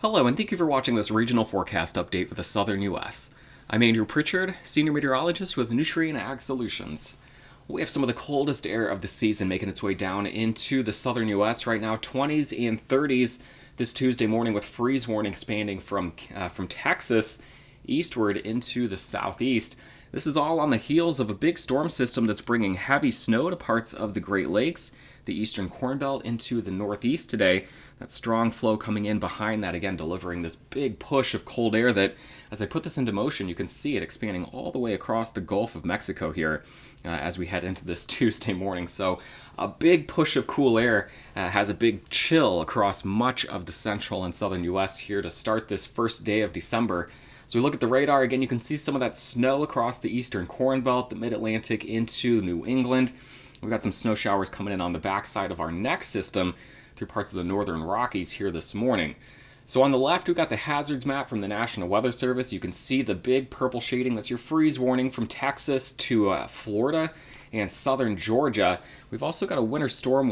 Hello, and thank you for watching this regional forecast update for the southern U.S. I'm Andrew Pritchard, Senior Meteorologist with Nutrien Ag Solutions. We have some of the coldest air of the season making its way down into the southern U.S. right now, 20s and 30s this Tuesday morning, with freeze warning expanding from Texas eastward into the southeast. This is all on the heels of a big storm system that's bringing heavy snow to parts of the Great Lakes, the eastern Corn Belt into the northeast today. That strong flow coming in behind that, again, delivering this big push of cold air that, as I put this into motion, you can see it expanding all the way across the Gulf of Mexico here as we head into this Tuesday morning. So a big push of cool air has a big chill across much of the central and southern U.S. here to start this first day of December. So we look at the radar, again, you can see some of that snow across the eastern Corn Belt, the mid-Atlantic into New England. We've got some snow showers coming in on the backside of our next system through parts of the northern Rockies here this morning. So on the left, we've got the hazards map from the National Weather Service. You can see the big purple shading. That's your freeze warning from Texas to Florida and southern Georgia. We've also got a winter storm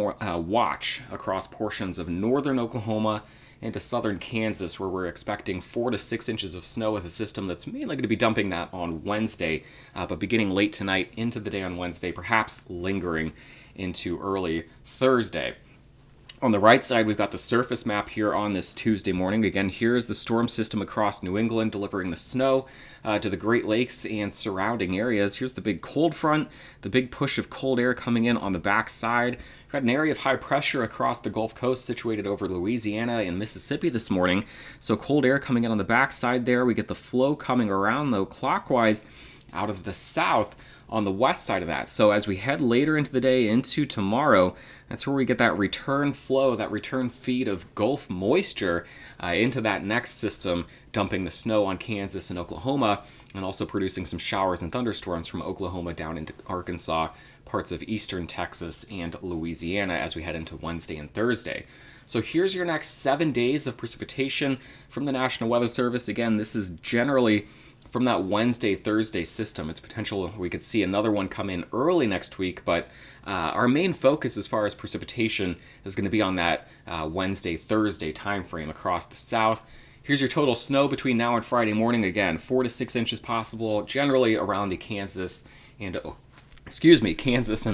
watch across portions of northern Oklahoma into southern Kansas, where we're expecting 4 to 6 inches of snow with a system that's mainly going to be dumping that on Wednesday, but beginning late tonight into the day on Wednesday, perhaps lingering into early Thursday. On the right side, we've got the surface map here on this Tuesday morning. Again, here's the storm system across New England delivering the snow to the Great Lakes and surrounding areas. Here's the big cold front, the big push of cold air coming in on the back side. We've got an area of high pressure across the Gulf Coast situated over Louisiana and Mississippi this morning. So cold air coming in on the back side there. We get the flow coming around, though, clockwise out of the south on the west side of that. So as we head later into the day into tomorrow, that's where we get that return flow, that return feed of Gulf moisture into that next system, dumping the snow on Kansas and Oklahoma, and also producing some showers and thunderstorms from Oklahoma down into Arkansas, parts of eastern Texas and Louisiana as we head into Wednesday and Thursday. So here's your next 7 days of precipitation from the National Weather Service. Again, this is generally from that Wednesday, Thursday system. It's potential we could see another one come in early next week, but our main focus as far as precipitation is going to be on that Wednesday, Thursday timeframe across the south. Here's your total snow between now and Friday morning. Again, 4 to 6 inches possible, generally around the Kansas and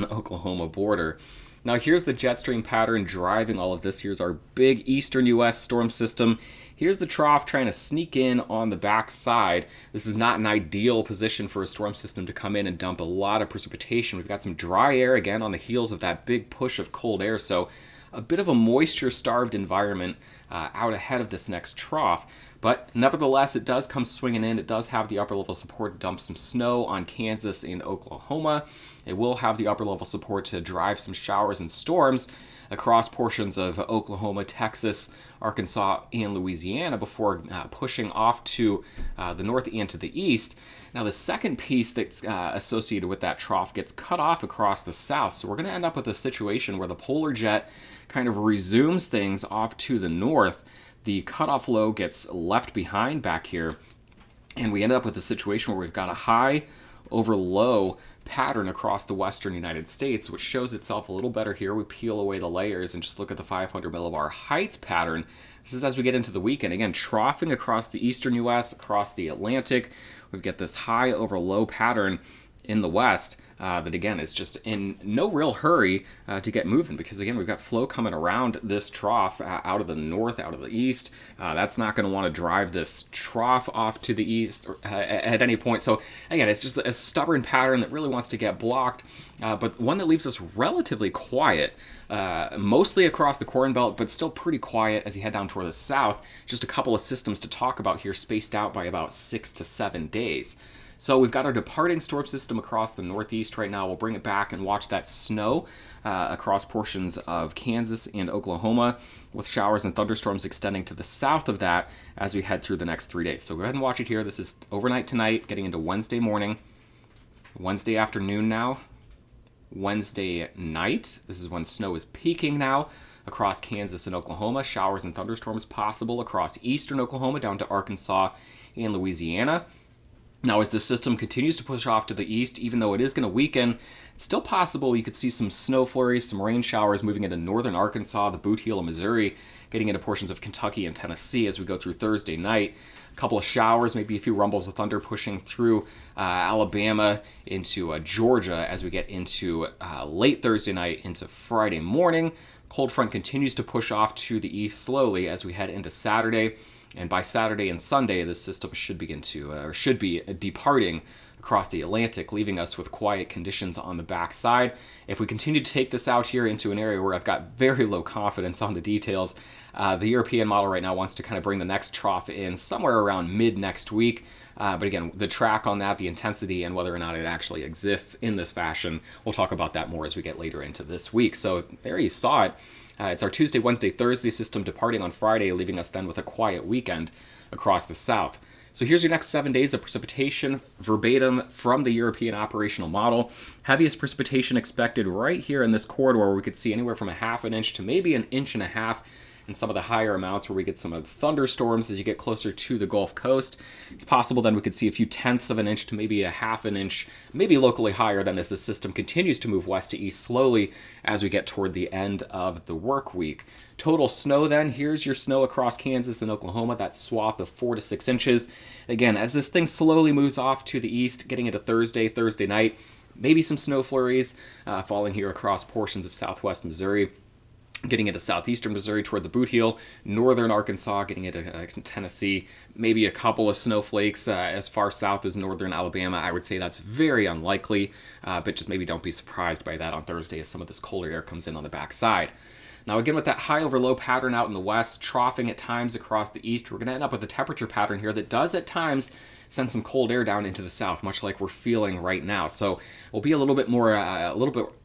Oklahoma border. Now here's the jet stream pattern driving all of this. Here's our big eastern U.S. storm system. Here's the trough trying to sneak in on the back side. This is not an ideal position for a storm system to come in and dump a lot of precipitation. We've got some dry air again on the heels of that big push of cold air, so a bit of a moisture-starved environment out ahead of this next trough. But nevertheless, it does come swinging in. It does have the upper-level support to dump some snow on Kansas and Oklahoma. It will have the upper-level support to drive some showers and storms across portions of Oklahoma, Texas, Arkansas, and Louisiana before pushing off to the north and to the east. Now, the second piece that's associated with that trough gets cut off across the south, so we're going to end up with a situation where the polar jet kind of resumes things off to the north. The cutoff low gets left behind back here, and we end up with a situation where we've got a high over low pattern across the western United States, which shows itself a little better here. We peel away the layers and just look at the 500 millibar heights pattern. This is as we get into the weekend. Again, troughing across the eastern U.S., across the Atlantic. We get this high over low pattern in the west that, again, is just in no real hurry to get moving because, again, we've got flow coming around this trough out of the north, out of the east. That's not going to want to drive this trough off to the east at any point. So, again, it's just a stubborn pattern that really wants to get blocked, but one that leaves us relatively quiet, mostly across the Corn Belt, but still pretty quiet as you head down toward the south. Just a couple of systems to talk about here spaced out by about 6 to 7 days. So we've got our departing storm system across the northeast right now. We'll bring it back and watch that snow across portions of Kansas and Oklahoma, with showers and thunderstorms extending to the south of that as we head through the next 3 days. So go ahead and watch it here. This is overnight tonight, getting into Wednesday morning, Wednesday afternoon now, Wednesday night. This is when snow is peaking now across Kansas and Oklahoma. Showers and thunderstorms possible across eastern Oklahoma down to Arkansas and Louisiana. Now, as the system continues to push off to the east, even though it is going to weaken, it's still possible you could see some snow flurries, some rain showers moving into northern Arkansas, the Boot Heel of Missouri, getting into portions of Kentucky and Tennessee as we go through Thursday night. A couple of showers, maybe a few rumbles of thunder pushing through Alabama into Georgia as we get into late Thursday night into Friday morning. Cold front continues to push off to the east slowly as we head into Saturday. And by Saturday and Sunday, the system should be departing across the Atlantic, leaving us with quiet conditions on the backside. If we continue to take this out here into an area where I've got very low confidence on the details, the European model right now wants to kind of bring the next trough in somewhere around mid next week. But again, the track on that, the intensity, and whether or not it actually exists in this fashion, we'll talk about that more as we get later into this week. So there you saw it. It's our Tuesday, Wednesday, Thursday system departing on Friday, leaving us then with a quiet weekend across the south. So here's your next 7 days of precipitation, verbatim from the European operational model. Heaviest precipitation expected right here in this corridor, where we could see anywhere from a half an inch to maybe an inch and a half, and some of the higher amounts where we get some of the thunderstorms as you get closer to the Gulf Coast. It's possible then we could see a few tenths of an inch to maybe a half an inch, maybe locally higher than as the system continues to move west to east slowly as we get toward the end of the work week. Total snow then, here's your snow across Kansas and Oklahoma, that swath of 4 to 6 inches. Again, as this thing slowly moves off to the east, getting into Thursday night, maybe some snow flurries falling here across portions of southwest Missouri, getting into southeastern Missouri toward the Boot Heel, northern Arkansas, getting into Tennessee, maybe a couple of snowflakes as far south as northern Alabama. I would say that's very unlikely, but just maybe don't be surprised by that on Thursday as some of this colder air comes in on the backside. Now again, with that high over low pattern out in the west, troughing at times across the east, we're going to end up with a temperature pattern here that does at times send some cold air down into the south, much like we're feeling right now. So we'll be a little bit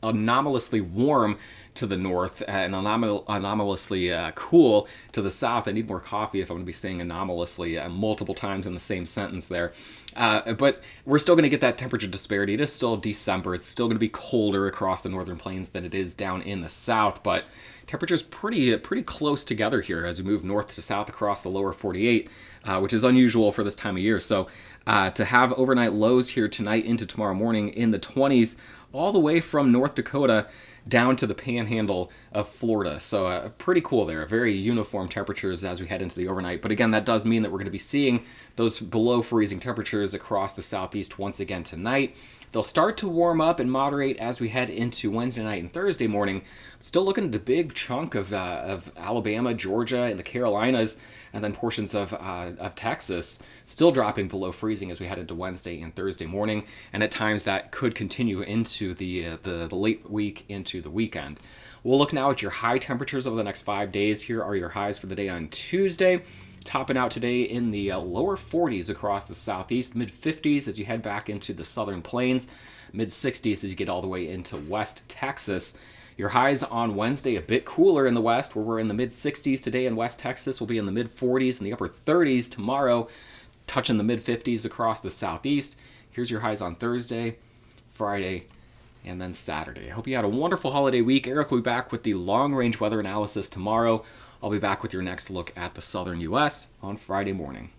anomalously warm to the north and anomalously cool to the south. I need more coffee if I'm going to be saying anomalously multiple times in the same sentence there. But we're still going to get that temperature disparity. It is still December. It's still going to be colder across the northern plains than it is down in the south, but temperatures pretty close together here as we move north to south across the lower 48, which is unusual for this time of year. So to have overnight lows here tonight into tomorrow morning in the 20s, all the way from North Dakota down to the panhandle of Florida. So pretty cool there. Very uniform temperatures as we head into the overnight. But again, that does mean that we're going to be seeing those below freezing temperatures across the southeast once again tonight. They'll start to warm up and moderate as we head into Wednesday night and Thursday morning. Still looking at a big chunk of Alabama, Georgia, and the Carolinas, and then portions of Texas still dropping below freezing as we head into Wednesday and Thursday morning. And at times that could continue into the late week into the weekend. We'll look now at your high temperatures over the next 5 days. Here are your highs for the day on Tuesday. Topping out today in the lower 40s across the southeast, mid-50s as you head back into the southern plains, mid-60s as you get all the way into West Texas. Your highs on Wednesday a bit cooler in the west, where we're in the mid-60s today in West Texas. We'll be in the mid-40s and the upper 30s tomorrow, touching the mid-50s across the southeast. Here's your highs on Thursday, Friday, and then Saturday. I hope you had a wonderful holiday week. Eric will be back with the long-range weather analysis tomorrow. I'll be back with your next look at the southern U.S. on Friday morning.